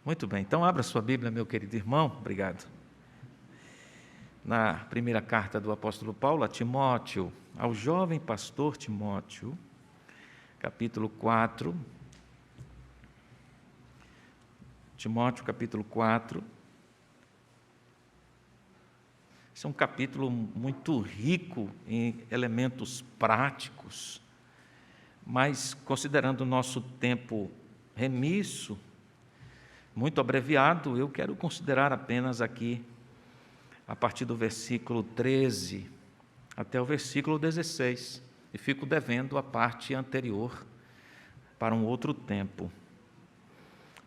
Muito bem, então abra sua Bíblia, meu querido irmão, obrigado. Na primeira carta do apóstolo Paulo a Timóteo, ao jovem pastor Timóteo, capítulo 4. Timóteo, capítulo 4. Esse é um capítulo muito rico em elementos práticos, mas considerando o nosso tempo remisso, muito abreviado, eu quero considerar apenas aqui, a partir do versículo 13 até o versículo 16, e fico devendo a parte anterior para um outro tempo.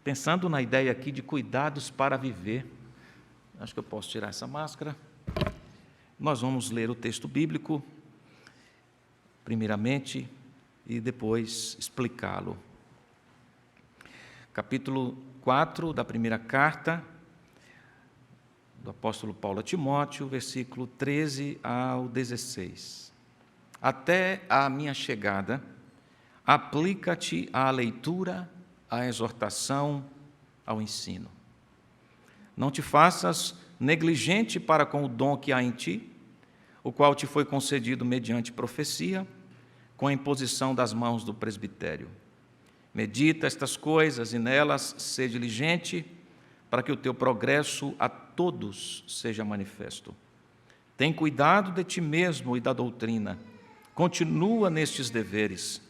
Pensando na ideia aqui de cuidados para viver, acho que eu posso tirar essa máscara. Nós vamos ler o texto bíblico, primeiramente, e depois explicá-lo. Capítulo 4 da primeira carta do apóstolo Paulo a Timóteo, versículo 13 ao 16. Até a minha chegada, aplica-te à leitura, à exortação, ao ensino. Não te faças negligente para com o dom que há em ti, o qual te foi concedido mediante profecia, com a imposição das mãos do presbitério. Medita estas coisas e nelas sê diligente, para que o teu progresso a todos seja manifesto. Tem cuidado de ti mesmo e da doutrina. Continua nestes deveres,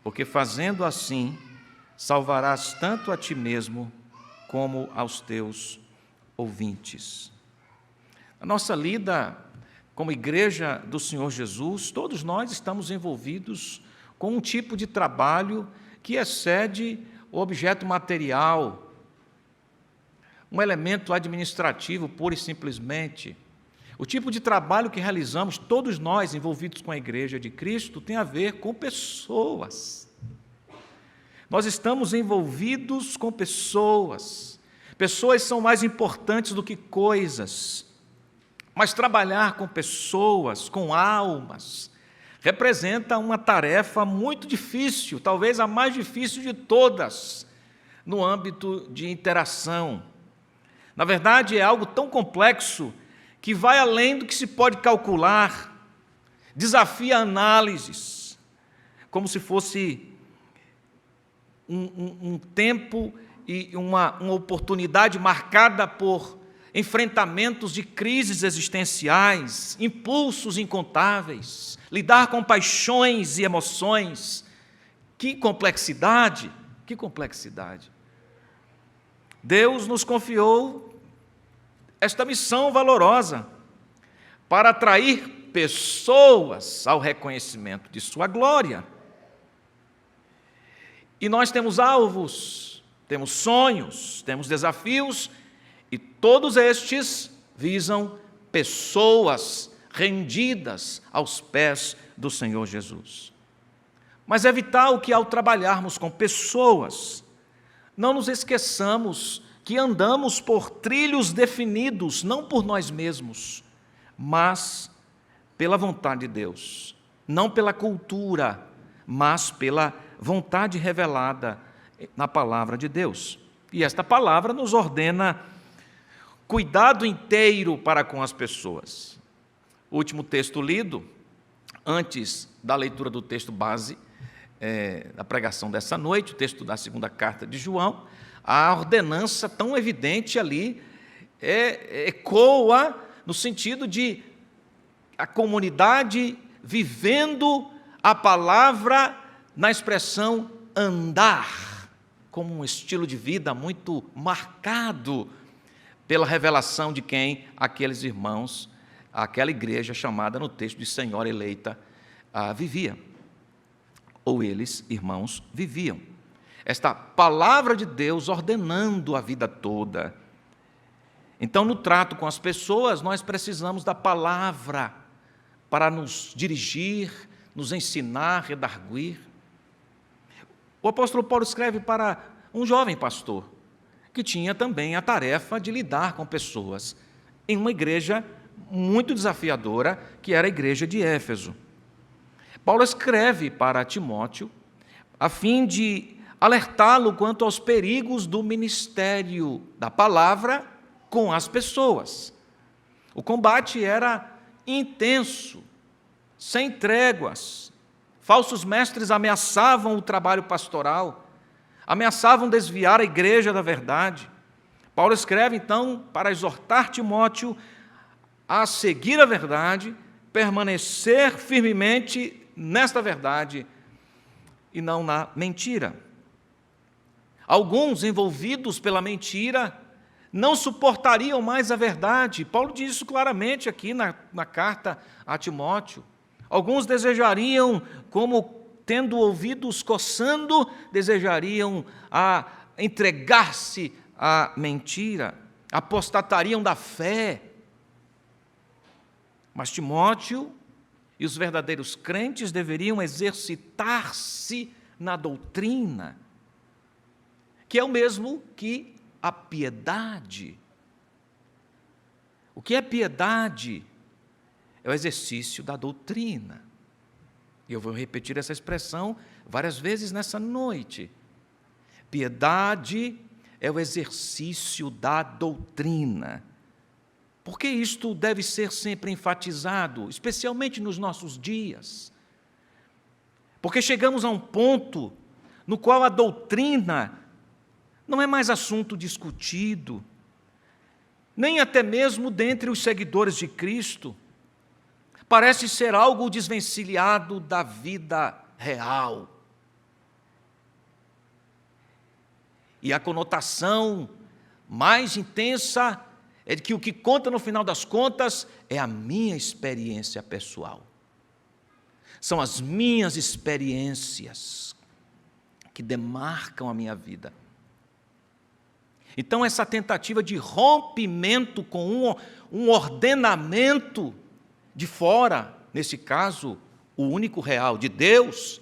porque fazendo assim, salvarás tanto a ti mesmo como aos teus ouvintes. A nossa lida como igreja do Senhor Jesus, todos nós estamos envolvidos com um tipo de trabalho que excede o objeto material, um elemento administrativo, pura e simplesmente. O tipo de trabalho que realizamos, todos nós envolvidos com a Igreja de Cristo, tem a ver com pessoas. Nós estamos envolvidos com pessoas. Pessoas são mais importantes do que coisas. Mas trabalhar com pessoas, com almas, representa uma tarefa muito difícil, talvez a mais difícil de todas, no âmbito de interação. Na verdade, é algo tão complexo que vai além do que se pode calcular, desafia análises, como se fosse um tempo e uma oportunidade marcada por enfrentamentos de crises existenciais, impulsos incontáveis, lidar com paixões e emoções. Que complexidade, que complexidade. Deus nos confiou esta missão valorosa para atrair pessoas ao reconhecimento de sua glória. E nós temos alvos, temos sonhos, temos desafios, e todos estes visam pessoas rendidas aos pés do Senhor Jesus. Mas é vital que, ao trabalharmos com pessoas, não nos esqueçamos que andamos por trilhos definidos, não por nós mesmos, mas pela vontade de Deus. Não pela cultura, mas pela vontade revelada na palavra de Deus. E esta palavra nos ordena cuidado inteiro para com as pessoas. O último texto lido, antes da leitura do texto base, da pregação dessa noite, o texto da segunda carta de João, a ordenança tão evidente ali ecoa no sentido de a comunidade vivendo a palavra na expressão andar, como um estilo de vida muito marcado pela revelação de quem aqueles irmãos, aquela igreja chamada no texto de Senhora eleita, vivia. Ou eles, irmãos, viviam. Esta palavra de Deus ordenando a vida toda. Então, no trato com as pessoas, nós precisamos da palavra para nos dirigir, nos ensinar, redarguir. O apóstolo Paulo escreve para um jovem pastor, que tinha também a tarefa de lidar com pessoas, em uma igreja muito desafiadora, que era a igreja de Éfeso. Paulo escreve para Timóteo, a fim de alertá-lo quanto aos perigos do ministério da palavra com as pessoas. O combate era intenso, sem tréguas. Falsos mestres ameaçavam o trabalho pastoral, ameaçavam desviar a igreja da verdade. Paulo escreve, então, para exortar Timóteo a seguir a verdade, permanecer firmemente nesta verdade e não na mentira. Alguns envolvidos pela mentira não suportariam mais a verdade. Paulo diz isso claramente aqui na carta a Timóteo. Alguns desejariam, como tendo ouvidos coçando, desejariam entregar-se à mentira, apostatariam da fé. Mas Timóteo e os verdadeiros crentes deveriam exercitar-se na doutrina, que é o mesmo que a piedade. O que é piedade? É o exercício da doutrina. E eu vou repetir essa expressão várias vezes nessa noite. Piedade é o exercício da doutrina. Por que isto deve ser sempre enfatizado, especialmente nos nossos dias? Porque chegamos a um ponto no qual a doutrina não é mais assunto discutido, nem até mesmo dentre os seguidores de Cristo. Parece ser algo desvencilhado da vida real. E a conotação mais intensa é de que o que conta no final das contas é a minha experiência pessoal. São as minhas experiências que demarcam a minha vida. Então, essa tentativa de rompimento com um ordenamento de fora, nesse caso, o único real de Deus,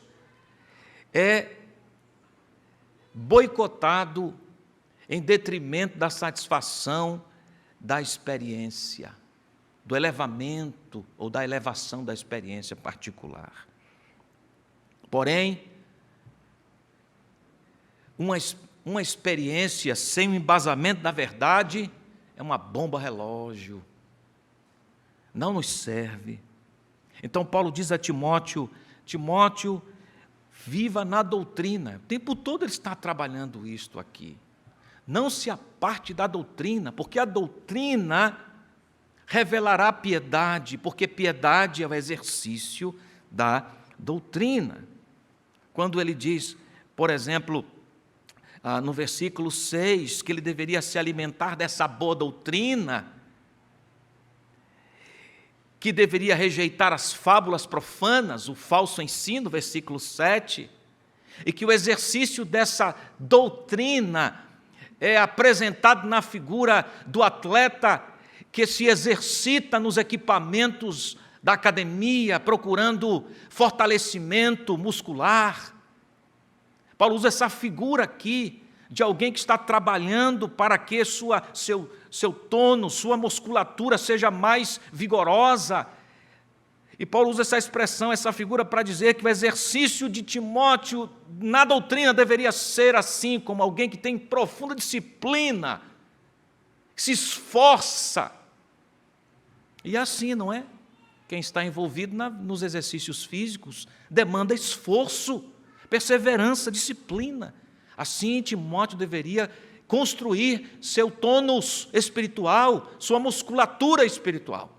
é boicotado em detrimento da satisfação da experiência, do elevamento ou da elevação da experiência particular. Porém, uma experiência sem o embasamento da verdade é uma bomba relógio. Não nos serve. Então Paulo diz a Timóteo, Timóteo, viva na doutrina. O tempo todo ele está trabalhando isto aqui. Não se aparte da doutrina, porque a doutrina revelará piedade, porque piedade é o exercício da doutrina. Quando ele diz, por exemplo, no versículo 6, que ele deveria se alimentar dessa boa doutrina, que deveria rejeitar as fábulas profanas, o falso ensino, versículo 7, e que o exercício dessa doutrina é apresentado na figura do atleta que se exercita nos equipamentos da academia, procurando fortalecimento muscular. Paulo usa essa figura aqui de alguém que está trabalhando para que seu tônus, sua musculatura seja mais vigorosa. E Paulo usa essa expressão, essa figura, para dizer que o exercício de Timóteo na doutrina deveria ser assim, como alguém que tem profunda disciplina, que se esforça. E assim, não é? Quem está envolvido nos exercícios físicos demanda esforço, perseverança, disciplina. Assim, Timóteo deveria construir seu tônus espiritual, sua musculatura espiritual,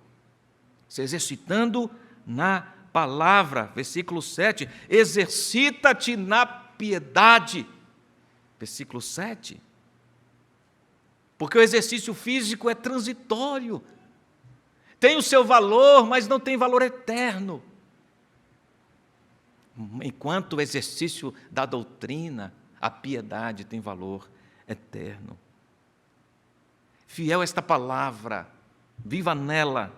se exercitando na palavra. Versículo 7, exercita-te na piedade. Versículo 7, porque o exercício físico é transitório, tem o seu valor, mas não tem valor eterno. Enquanto o exercício da doutrina, a piedade tem valor eterno. Fiel a esta palavra, viva nela.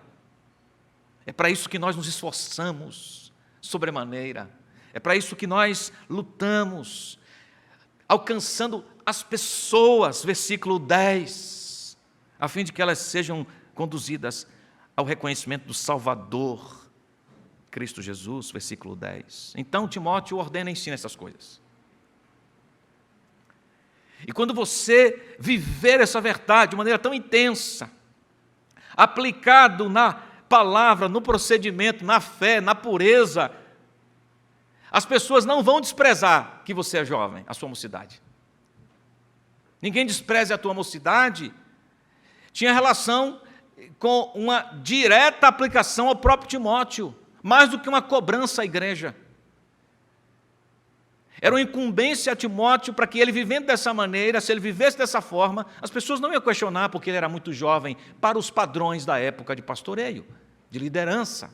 É para isso que nós nos esforçamos sobremaneira. É para isso que nós lutamos, alcançando as pessoas, versículo 10, a fim de que elas sejam conduzidas ao reconhecimento do Salvador, Cristo Jesus, versículo 10. Então, Timóteo ordena e ensina essas coisas. E quando você viver essa verdade de maneira tão intensa, aplicado na palavra, no procedimento, na fé, na pureza, as pessoas não vão desprezar que você é jovem, a sua mocidade. Ninguém despreze a tua mocidade. Tinha relação com uma direta aplicação ao próprio Timóteo, mais do que uma cobrança à igreja. Era uma incumbência a Timóteo para que ele, vivendo dessa maneira, se ele vivesse dessa forma, as pessoas não iam questionar porque ele era muito jovem para os padrões da época de pastoreio, de liderança.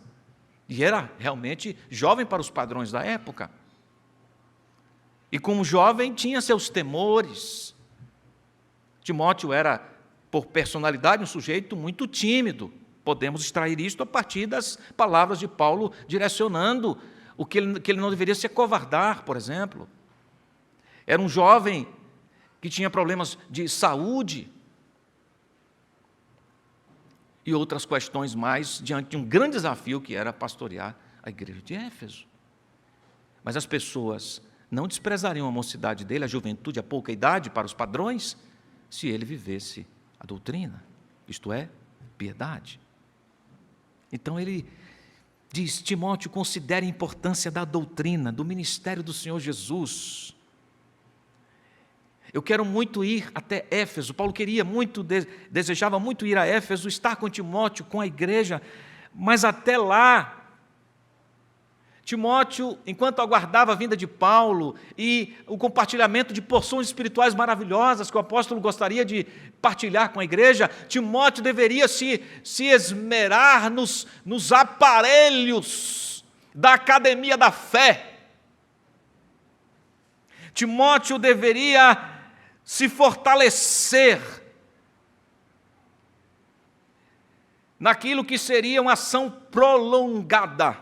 E era realmente jovem para os padrões da época. E como jovem tinha seus temores. Timóteo era, por personalidade, um sujeito muito tímido. Podemos extrair isto a partir das palavras de Paulo direcionando o que ele não deveria se acovardar, por exemplo. Era um jovem que tinha problemas de saúde e outras questões mais, diante de um grande desafio que era pastorear a igreja de Éfeso. Mas as pessoas não desprezariam a mocidade dele, a juventude, a pouca idade para os padrões, se ele vivesse a doutrina, isto é, piedade. Então ele diz: Timóteo, considere a importância da doutrina, do ministério do Senhor Jesus. Eu quero muito ir até Éfeso. Paulo queria muito, desejava muito ir a Éfeso, estar com Timóteo, com a igreja, mas até lá, Timóteo, enquanto aguardava a vinda de Paulo e o compartilhamento de porções espirituais maravilhosas que o apóstolo gostaria de partilhar com a igreja, Timóteo deveria se esmerar nos aparelhos da academia da fé. Timóteo deveria se fortalecer naquilo que seria uma ação prolongada.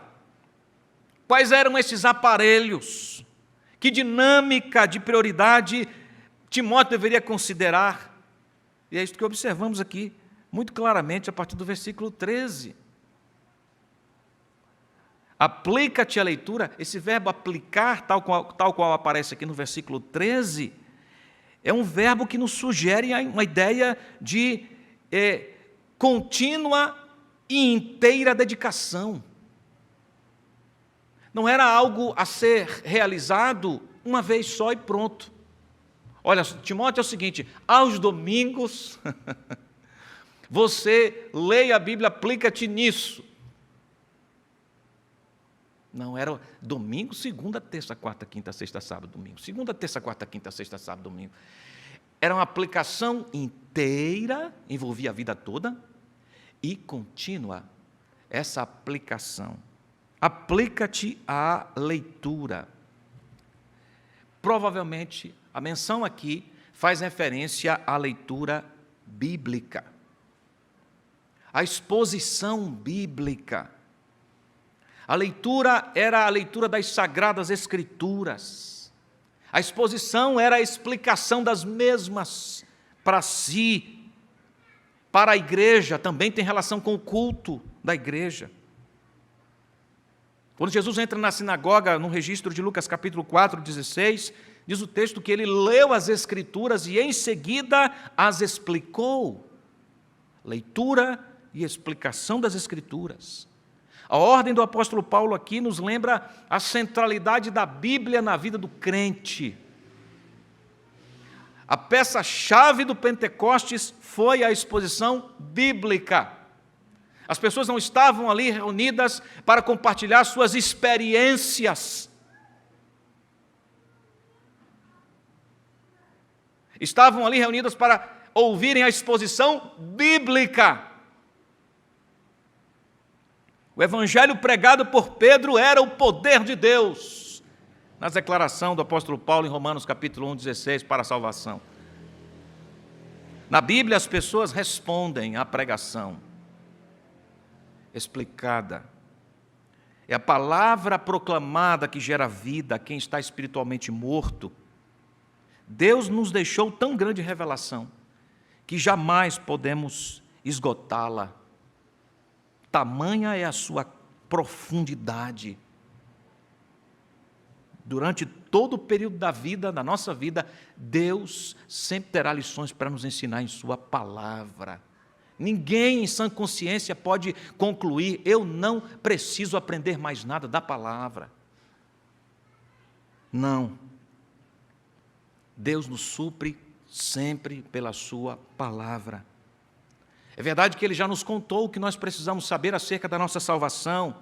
Quais eram esses aparelhos? Que dinâmica de prioridade Timóteo deveria considerar? E é isso que observamos aqui, muito claramente, a partir do versículo 13. Aplica-te à leitura. Esse verbo aplicar, tal qual aparece aqui no versículo 13, é um verbo que nos sugere uma ideia de contínua e inteira dedicação. Não era algo a ser realizado uma vez só e pronto. Olha, Timóteo, é o seguinte: aos domingos, você leia a Bíblia, aplica-te nisso. Não, era domingo, segunda, terça, quarta, quinta, sexta, sábado, domingo. Segunda, terça, quarta, quinta, sexta, sábado, domingo. Era uma aplicação inteira, envolvia a vida toda, e contínua. Essa aplicação. Aplica-te à leitura. Provavelmente, a menção aqui faz referência à leitura bíblica. A exposição bíblica. A leitura era a leitura das Sagradas Escrituras. A exposição era a explicação das mesmas para si, para a igreja, também tem relação com o culto da igreja. Quando Jesus entra na sinagoga, no registro de Lucas capítulo 4, 16, diz o texto que ele leu as Escrituras e em seguida as explicou. Leitura e explicação das Escrituras. A ordem do apóstolo Paulo aqui nos lembra a centralidade da Bíblia na vida do crente. A peça-chave do Pentecostes foi a exposição bíblica. As pessoas não estavam ali reunidas para compartilhar suas experiências. Estavam ali reunidas para ouvirem a exposição bíblica. O evangelho pregado por Pedro era o poder de Deus, na declaração do apóstolo Paulo em Romanos capítulo 1, 16, para a salvação. Na Bíblia as pessoas respondem à pregação explicada. É a palavra proclamada que gera vida a quem está espiritualmente morto. Deus nos deixou tão grande revelação que jamais podemos esgotá-la. Tamanha é a sua profundidade. Durante todo o período da vida, da nossa vida, Deus sempre terá lições para nos ensinar em sua palavra. Ninguém em sã consciência pode concluir: eu não preciso aprender mais nada da palavra. Não. Deus nos supre sempre pela sua palavra. É verdade que Ele já nos contou o que nós precisamos saber acerca da nossa salvação.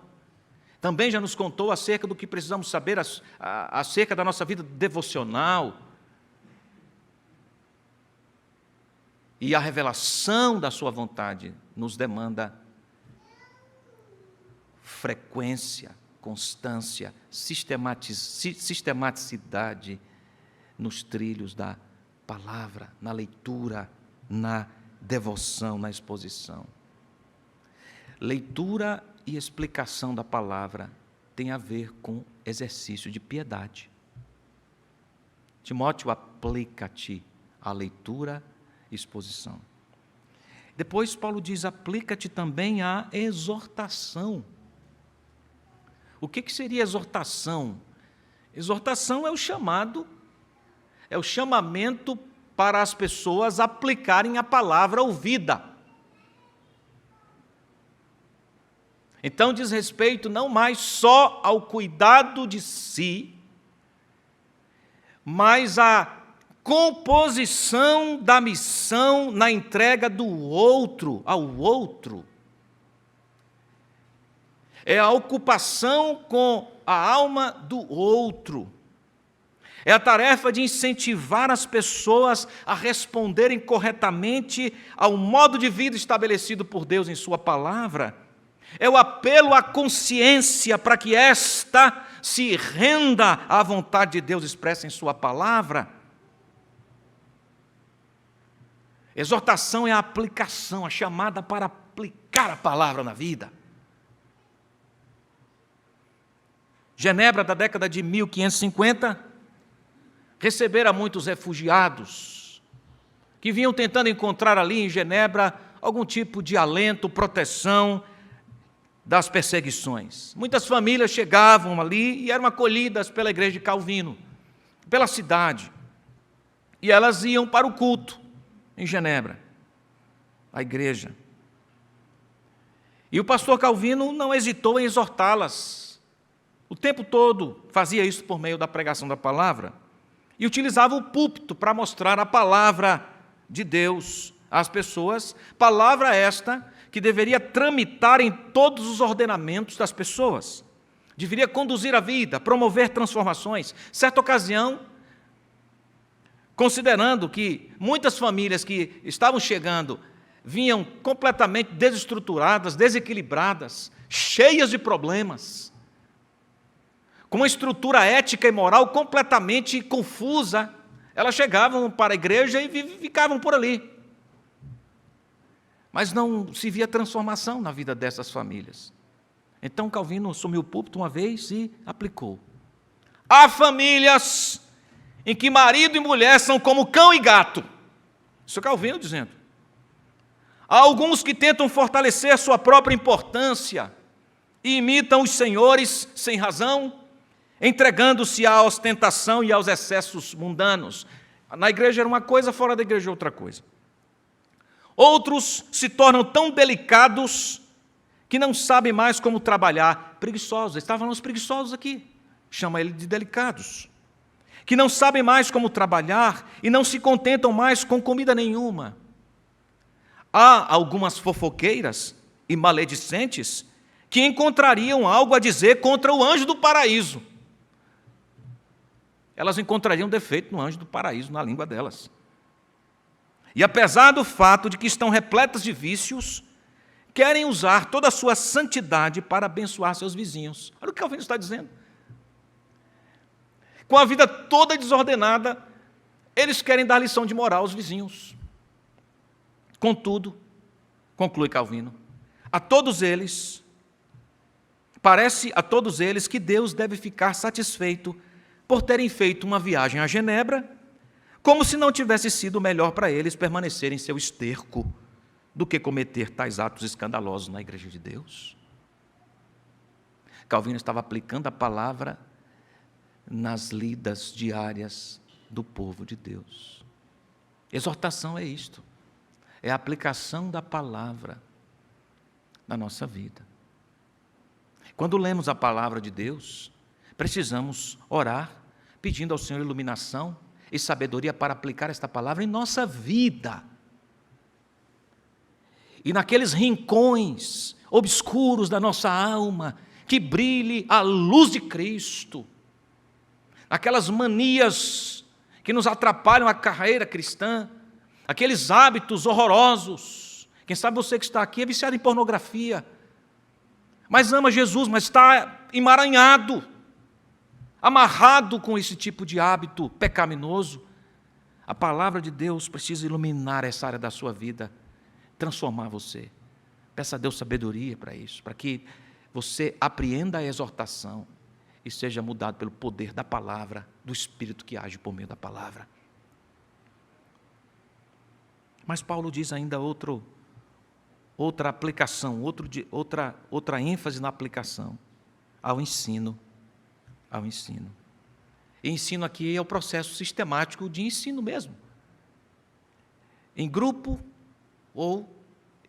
Também já nos contou acerca do que precisamos saber acerca da nossa vida devocional. E a revelação da sua vontade nos demanda frequência, constância, sistematicidade nos trilhos da palavra, na leitura, na devoção, na exposição. Leitura e explicação da palavra tem a ver com exercício de piedade. Timóteo, aplica-te à leitura e exposição. Depois Paulo diz: aplica-te também à exortação. O que seria exortação? Exortação é o chamamento para as pessoas aplicarem a palavra ouvida. Então diz respeito não mais só ao cuidado de si, mas à composição da missão na entrega do outro ao outro. É a ocupação com a alma do outro. É a tarefa de incentivar as pessoas a responderem corretamente ao modo de vida estabelecido por Deus em sua palavra. É o apelo à consciência para que esta se renda à vontade de Deus expressa em sua palavra. Exortação é a aplicação, a chamada para aplicar a palavra na vida. Genebra, da década de 1550, recebera muitos refugiados que vinham tentando encontrar ali em Genebra algum tipo de alento, proteção das perseguições. Muitas famílias chegavam ali e eram acolhidas pela igreja de Calvino, pela cidade. E elas iam para o culto em Genebra, a igreja. E o pastor Calvino não hesitou em exortá-las. O tempo todo fazia isso por meio da pregação da palavra. E utilizava o púlpito para mostrar a palavra de Deus às pessoas, palavra esta que deveria tramitar em todos os ordenamentos das pessoas, deveria conduzir a vida, promover transformações. Certa ocasião, considerando que muitas famílias que estavam chegando vinham completamente desestruturadas, desequilibradas, cheias de problemas, com uma estrutura ética e moral completamente confusa, elas chegavam para a igreja e ficavam por ali. Mas não se via transformação na vida dessas famílias. Então Calvino assumiu o púlpito uma vez e aplicou. Há famílias em que marido e mulher são como cão e gato. Isso é Calvino dizendo. Há alguns que tentam fortalecer sua própria importância e imitam os senhores sem razão, entregando-se à ostentação e aos excessos mundanos. Na igreja era uma coisa, fora da igreja outra coisa. Outros se tornam tão delicados que não sabem mais como trabalhar. Preguiçosos, estavam os preguiçosos aqui, chama ele de delicados. Que não sabem mais como trabalhar e não se contentam mais com comida nenhuma. Há algumas fofoqueiras e maledicentes que encontrariam algo a dizer contra o anjo do paraíso. Elas encontrariam defeito no anjo do paraíso, na língua delas. E apesar do fato de que estão repletas de vícios, querem usar toda a sua santidade para abençoar seus vizinhos. Olha o que Calvino está dizendo. Com a vida toda desordenada, eles querem dar lição de moral aos vizinhos. Contudo, conclui Calvino, parece a todos eles que Deus deve ficar satisfeito por terem feito uma viagem a Genebra, como se não tivesse sido melhor para eles permanecer em seu esterco do que cometer tais atos escandalosos na igreja de Deus. Calvino estava aplicando a palavra nas lidas diárias do povo de Deus. Exortação é isto, é a aplicação da palavra na nossa vida. Quando lemos a palavra de Deus, precisamos orar, pedindo ao Senhor iluminação e sabedoria para aplicar esta palavra em nossa vida. E naqueles rincões obscuros da nossa alma, que brilhe a luz de Cristo. Aquelas manias que nos atrapalham a carreira cristã, aqueles hábitos horrorosos. Quem sabe você que está aqui é viciado em pornografia, mas ama Jesus, mas está emaranhado, amarrado com esse tipo de hábito pecaminoso. A palavra de Deus precisa iluminar essa área da sua vida, transformar você. Peça a Deus sabedoria para isso, para que você apreenda a exortação e seja mudado pelo poder da palavra, do Espírito que age por meio da palavra. Mas Paulo diz ainda outra aplicação, outra ênfase na aplicação, ao ensino. Ao ensino. E ensino aqui é o processo sistemático de ensino mesmo. Em grupo ou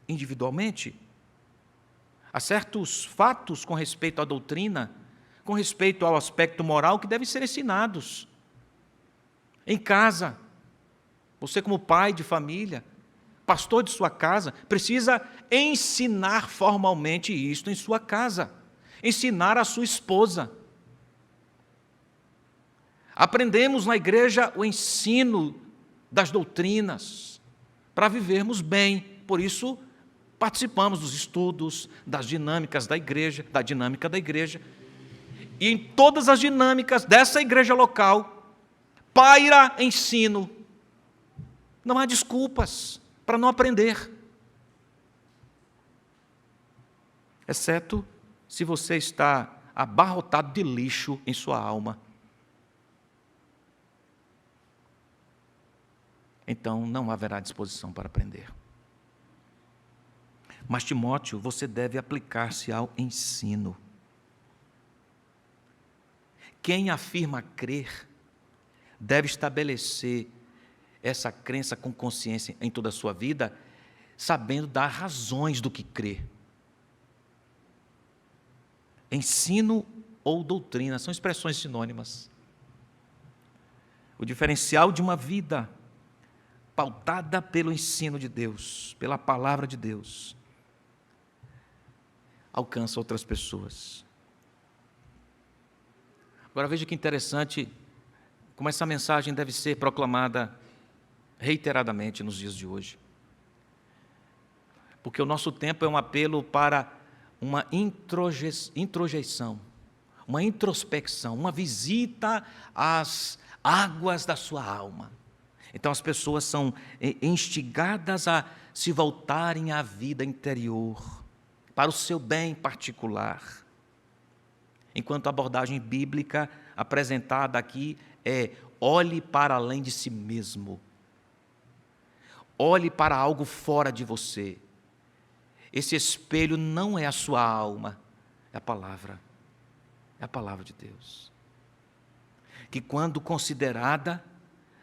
individualmente. Há certos fatos com respeito à doutrina, com respeito ao aspecto moral, que devem ser ensinados. Em casa, você como pai de família, pastor de sua casa, precisa ensinar formalmente isto em sua casa. Ensinar a sua esposa. Aprendemos na igreja o ensino das doutrinas para vivermos bem. Por isso, participamos dos estudos, das dinâmicas da igreja, da dinâmica da igreja. E em todas as dinâmicas dessa igreja local, paira ensino. Não há desculpas para não aprender. Exceto se você está abarrotado de lixo em sua alma. Então não haverá disposição para aprender. Mas, Timóteo, você deve aplicar-se ao ensino. Quem afirma crer deve estabelecer essa crença com consciência em toda a sua vida, sabendo dar razões do que crê. Ensino ou doutrina são expressões sinônimas. O diferencial de uma vida pautada pelo ensino de Deus, pela palavra de Deus, alcança outras pessoas. Agora veja que interessante como essa mensagem deve ser proclamada reiteradamente nos dias de hoje. Porque o nosso tempo é um apelo para uma introjeição, uma introspecção, uma visita às águas da sua alma. Então as pessoas são instigadas a se voltarem à vida interior, para o seu bem particular. Enquanto a abordagem bíblica apresentada aqui é: olhe para além de si mesmo. Olhe para algo fora de você. Esse espelho não é a sua alma, é a palavra. É a palavra de Deus. Que quando considerada,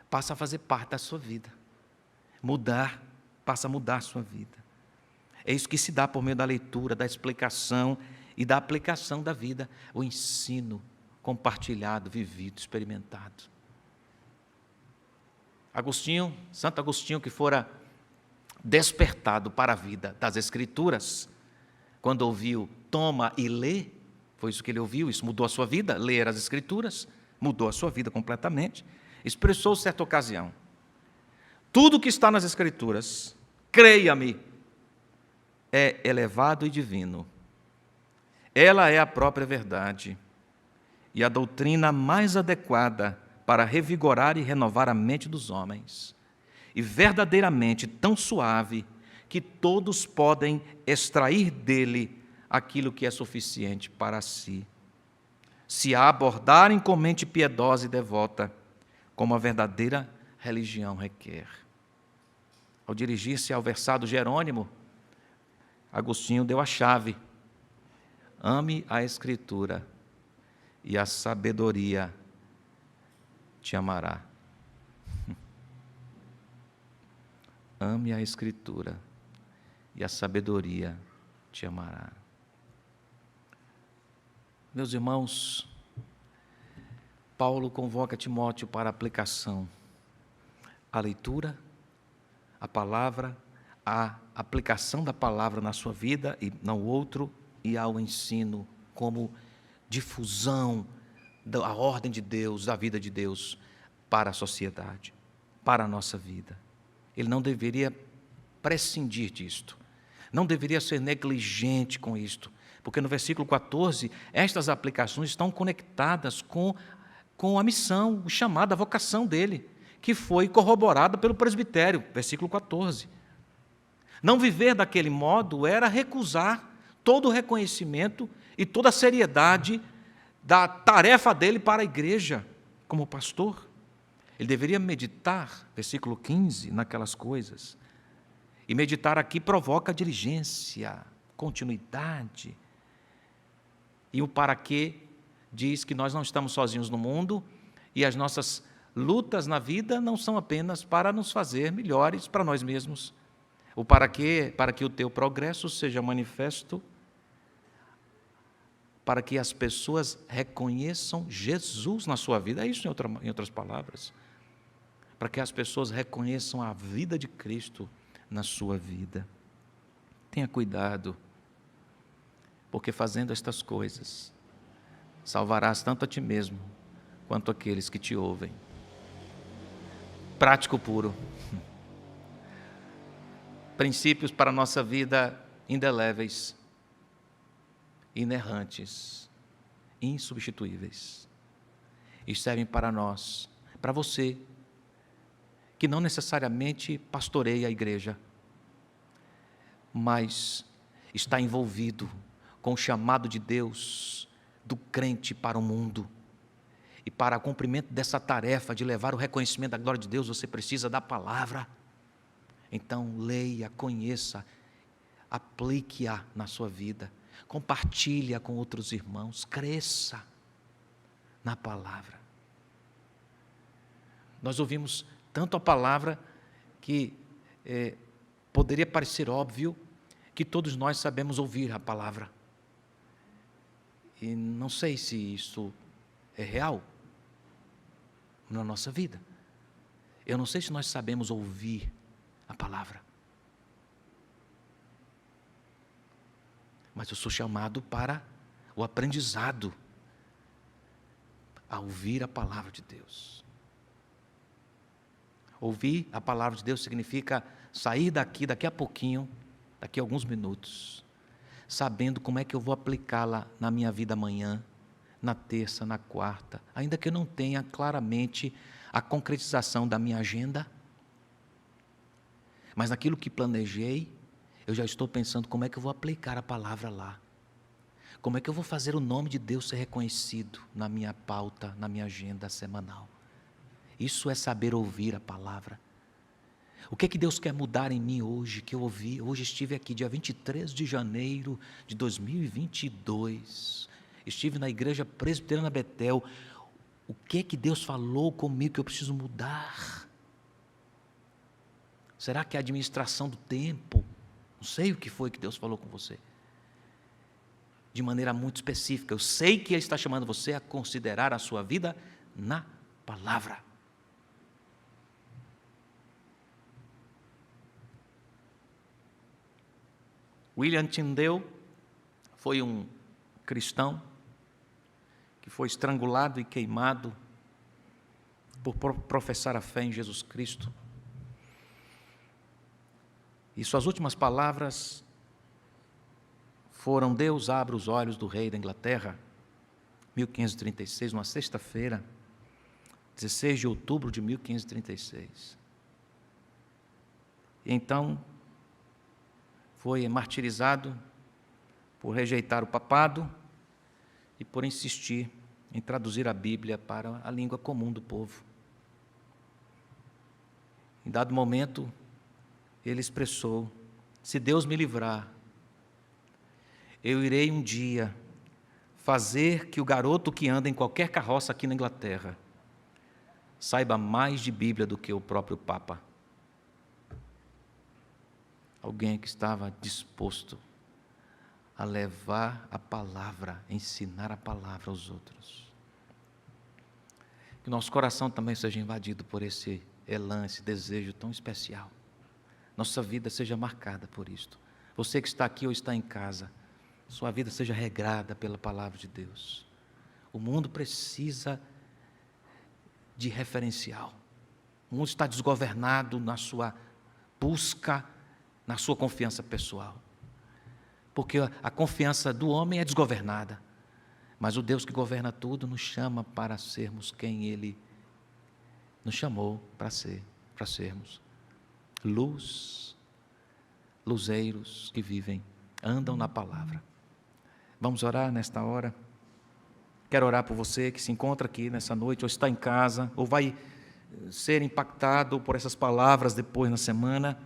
passa a fazer parte da sua vida. Passa a mudar a sua vida. É isso que se dá por meio da leitura, da explicação e da aplicação da vida. O ensino compartilhado, vivido, experimentado. Santo Agostinho, que fora despertado para a vida das Escrituras, quando ouviu toma e lê, foi isso que ele ouviu, isso mudou a sua vida, ler as Escrituras, mudou a sua vida completamente, expressou certa ocasião: tudo que está nas Escrituras, creia-me, é elevado e divino. Ela é a própria verdade e a doutrina mais adequada para revigorar e renovar a mente dos homens, e verdadeiramente tão suave que todos podem extrair dele aquilo que é suficiente para si, se a abordarem com mente piedosa e devota, como a verdadeira religião requer. Ao dirigir-se ao versado Jerônimo, Agostinho deu a chave: ame a Escritura e a sabedoria te amará. Ame a Escritura e a sabedoria te amará. Meus irmãos, Paulo convoca Timóteo para a aplicação. A leitura, a palavra, a aplicação da palavra na sua vida e no outro, e ao ensino como difusão da ordem de Deus, da vida de Deus para a sociedade, para a nossa vida. Ele não deveria prescindir disto, não deveria ser negligente com isto, porque no versículo 14, estas aplicações estão conectadas com a missão, o chamado, a vocação dele, que foi corroborada pelo presbitério, versículo 14. Não viver daquele modo era recusar todo o reconhecimento e toda a seriedade da tarefa dele para a igreja, como pastor. Ele deveria meditar, versículo 15, naquelas coisas. E meditar aqui provoca diligência, continuidade. E o para quê diz que nós não estamos sozinhos no mundo e as nossas lutas na vida não são apenas para nos fazer melhores para nós mesmos. O para quê? Para que o teu progresso seja manifesto, para que as pessoas reconheçam Jesus na sua vida. É isso em outras palavras. Para que as pessoas reconheçam a vida de Cristo na sua vida. Tenha cuidado, porque fazendo estas coisas, salvarás tanto a ti mesmo, quanto aqueles que te ouvem. Prático puro. Princípios para a nossa vida indeléveis, inerrantes, insubstituíveis. E servem para nós, para você, que não necessariamente pastoreia a igreja, mas está envolvido com o chamado de Deus do crente para o mundo. E para o cumprimento dessa tarefa de levar o reconhecimento da glória de Deus, você precisa da palavra. Então, leia, conheça, aplique-a na sua vida, compartilhe-a com outros irmãos, cresça na palavra. Nós ouvimos tanto a palavra que poderia parecer óbvio que todos nós sabemos ouvir a palavra. E não sei se isso é real na nossa vida. Eu não sei se nós sabemos ouvir a palavra. Mas eu sou chamado para o aprendizado, a ouvir a palavra de Deus. Ouvir a palavra de Deus significa sair daqui a pouquinho, daqui a alguns minutos, sabendo como é que eu vou aplicá-la na minha vida amanhã, na terça, na quarta, ainda que eu não tenha claramente a concretização da minha agenda, mas naquilo que planejei, eu já estou pensando como é que eu vou aplicar a palavra lá. Como é que eu vou fazer o nome de Deus ser reconhecido na minha pauta, na minha agenda semanal. Isso é saber ouvir a palavra. O que é que Deus quer mudar em mim hoje, que eu ouvi? Hoje estive aqui, dia 23 de janeiro de 2022. Estive na igreja presbiteriana Betel. O que é que Deus falou comigo que eu preciso mudar? Será que é a administração do tempo? Não sei o que foi que Deus falou com você. De maneira muito específica. Eu sei que Ele está chamando você a considerar a sua vida na palavra. William Tyndale foi um cristão que foi estrangulado e queimado por professar a fé em Jesus Cristo. E suas últimas palavras foram: Deus abre os olhos do rei da Inglaterra, 1536, numa sexta-feira, 16 de outubro de 1536. E então foi martirizado por rejeitar o papado e por insistir em traduzir a Bíblia para a língua comum do povo. Em dado momento, ele expressou: se Deus me livrar, eu irei um dia fazer que o garoto que anda em qualquer carroça aqui na Inglaterra saiba mais de Bíblia do que o próprio Papa. Alguém que estava disposto a levar a palavra, ensinar a palavra aos outros. Que nosso coração também seja invadido por esse elan, esse desejo tão especial. Nossa vida seja marcada por isto. Você que está aqui ou está em casa, sua vida seja regrada pela palavra de Deus. O mundo precisa de referencial. O mundo está desgovernado na sua busca, na sua confiança pessoal. Porque a confiança do homem é desgovernada. Mas o Deus que governa tudo nos chama para sermos quem Ele nos chamou para sermos. Luzeiros que vivem, andam na palavra. Vamos orar nesta hora? Quero orar por você que se encontra aqui nessa noite, ou está em casa, ou vai ser impactado por essas palavras depois na semana.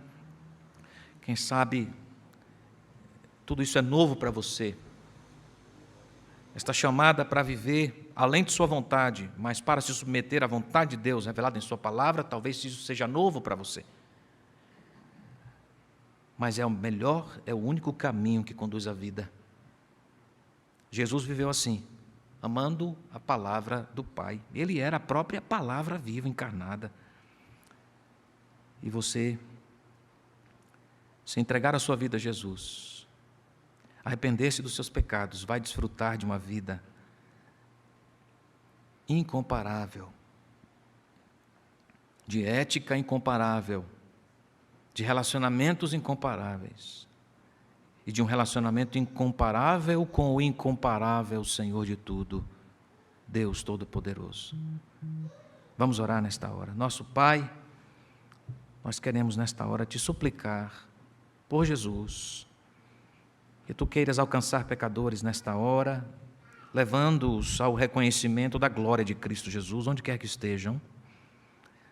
Quem sabe tudo isso é novo para você. Esta chamada para viver além de sua vontade, mas para se submeter à vontade de Deus revelada em sua palavra, talvez isso seja novo para você. Mas é o melhor, é o único caminho que conduz à vida. Jesus viveu assim, amando a palavra do Pai. Ele era a própria palavra viva, encarnada. E você, se entregar a sua vida a Jesus, arrepender-se dos seus pecados, vai desfrutar de uma vida incomparável, de ética incomparável, de relacionamentos incomparáveis e de um relacionamento incomparável com o incomparável Senhor de tudo, Deus Todo-Poderoso. Vamos orar nesta hora. Nosso Pai, nós queremos nesta hora te suplicar por Jesus, que Tu queiras alcançar pecadores nesta hora, levando-os ao reconhecimento da glória de Cristo Jesus, onde quer que estejam,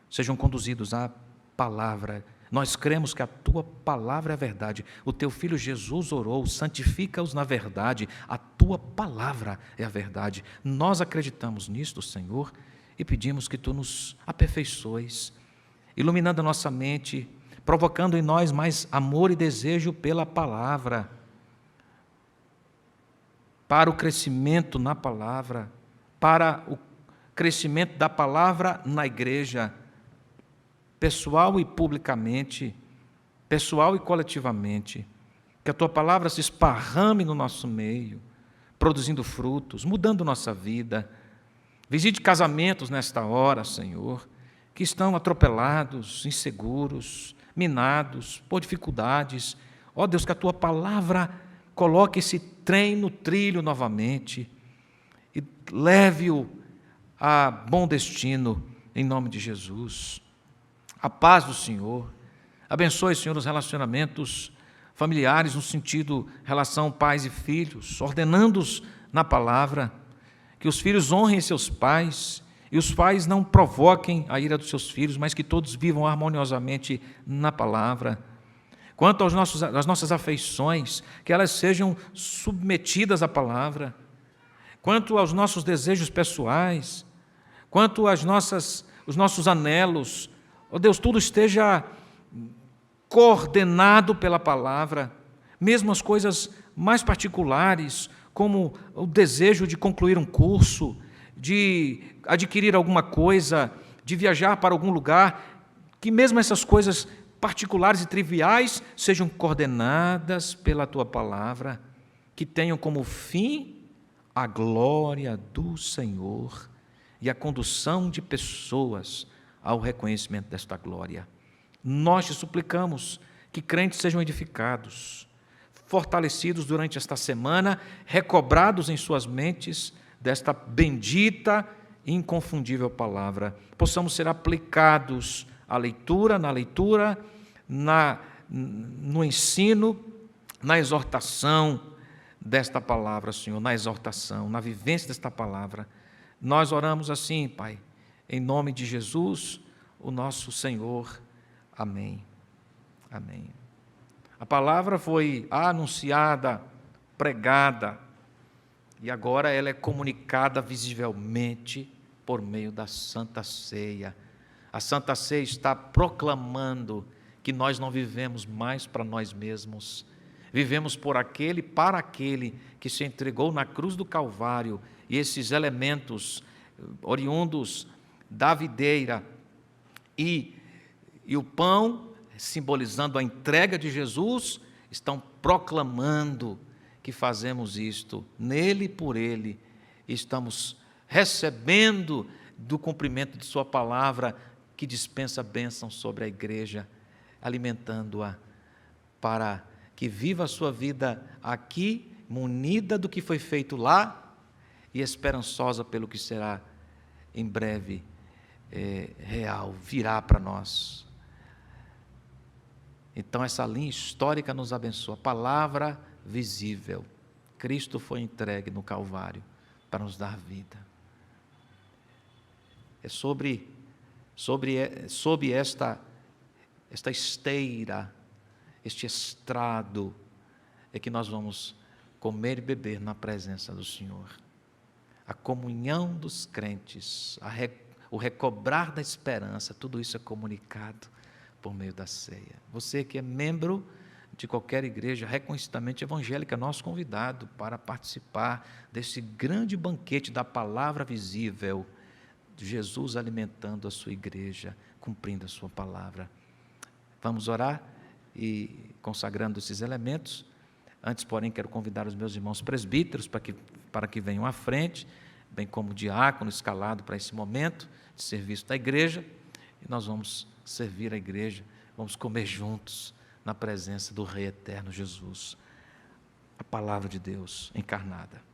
sejam conduzidos à palavra. Nós cremos que a Tua palavra é a verdade. O Teu Filho Jesus orou, santifica-os na verdade. A Tua palavra é a verdade. Nós acreditamos nisto, Senhor, e pedimos que Tu nos aperfeiçoes, iluminando a nossa mente, provocando em nós mais amor e desejo pela palavra, para o crescimento na palavra, para o crescimento da palavra na igreja, pessoal e publicamente, pessoal e coletivamente, que a Tua palavra se esparrame no nosso meio, produzindo frutos, mudando nossa vida. Visite casamentos nesta hora, Senhor, que estão atropelados, inseguros, minados por dificuldades. Ó Deus, que a Tua palavra coloque esse trem no trilho novamente e leve-o a bom destino, em nome de Jesus. A paz do Senhor. Abençoe, Senhor, os relacionamentos familiares, no sentido relação pais e filhos, ordenando-os na palavra, que os filhos honrem seus pais e os pais não provoquem a ira dos seus filhos, mas que todos vivam harmoniosamente na palavra. Quanto às nossas afeições, que elas sejam submetidas à palavra. Quanto aos nossos desejos pessoais, quanto os nossos anelos, ó Deus, tudo esteja coordenado pela palavra, mesmo as coisas mais particulares, como o desejo de concluir um curso, de adquirir alguma coisa, de viajar para algum lugar, que mesmo essas coisas particulares e triviais sejam coordenadas pela Tua palavra, que tenham como fim a glória do Senhor e a condução de pessoas ao reconhecimento desta glória. Nós te suplicamos que crentes sejam edificados, fortalecidos durante esta semana, recobrados em suas mentes desta bendita e inconfundível palavra. Possamos ser aplicados à leitura, no ensino, na exortação desta palavra, Senhor, na exortação, na vivência desta palavra. Nós oramos assim, Pai, em nome de Jesus, o nosso Senhor. Amém. Amém. A palavra foi anunciada, pregada, e agora ela é comunicada visivelmente por meio da Santa Ceia. A Santa Ceia está proclamando que nós não vivemos mais para nós mesmos, vivemos por aquele, para aquele que se entregou na cruz do Calvário, e esses elementos oriundos da videira e o pão, simbolizando a entrega de Jesus, estão proclamando que fazemos isto nele e por ele, e estamos recebendo do cumprimento de sua palavra, que dispensa bênção sobre a igreja, alimentando-a para que viva a sua vida aqui, munida do que foi feito lá e esperançosa pelo que será em breve real, virá para nós. Então essa linha histórica nos abençoa, a palavra visível. Cristo foi entregue no Calvário para nos dar vida. É sob esta esteira, este estrado, é que nós vamos comer e beber na presença do Senhor. A comunhão dos crentes, o recobrar da esperança, tudo isso é comunicado por meio da ceia. Você que é membro de qualquer igreja reconhecidamente evangélica, nosso convidado para participar desse grande banquete da palavra visível, de Jesus alimentando a sua igreja, cumprindo a sua palavra. Vamos orar e consagrando esses elementos. Antes, porém, quero convidar os meus irmãos presbíteros para que venham à frente, bem como o diácono escalado para esse momento de serviço da igreja, e nós vamos servir a igreja, vamos comer juntos na presença do Rei Eterno Jesus, a palavra de Deus encarnada.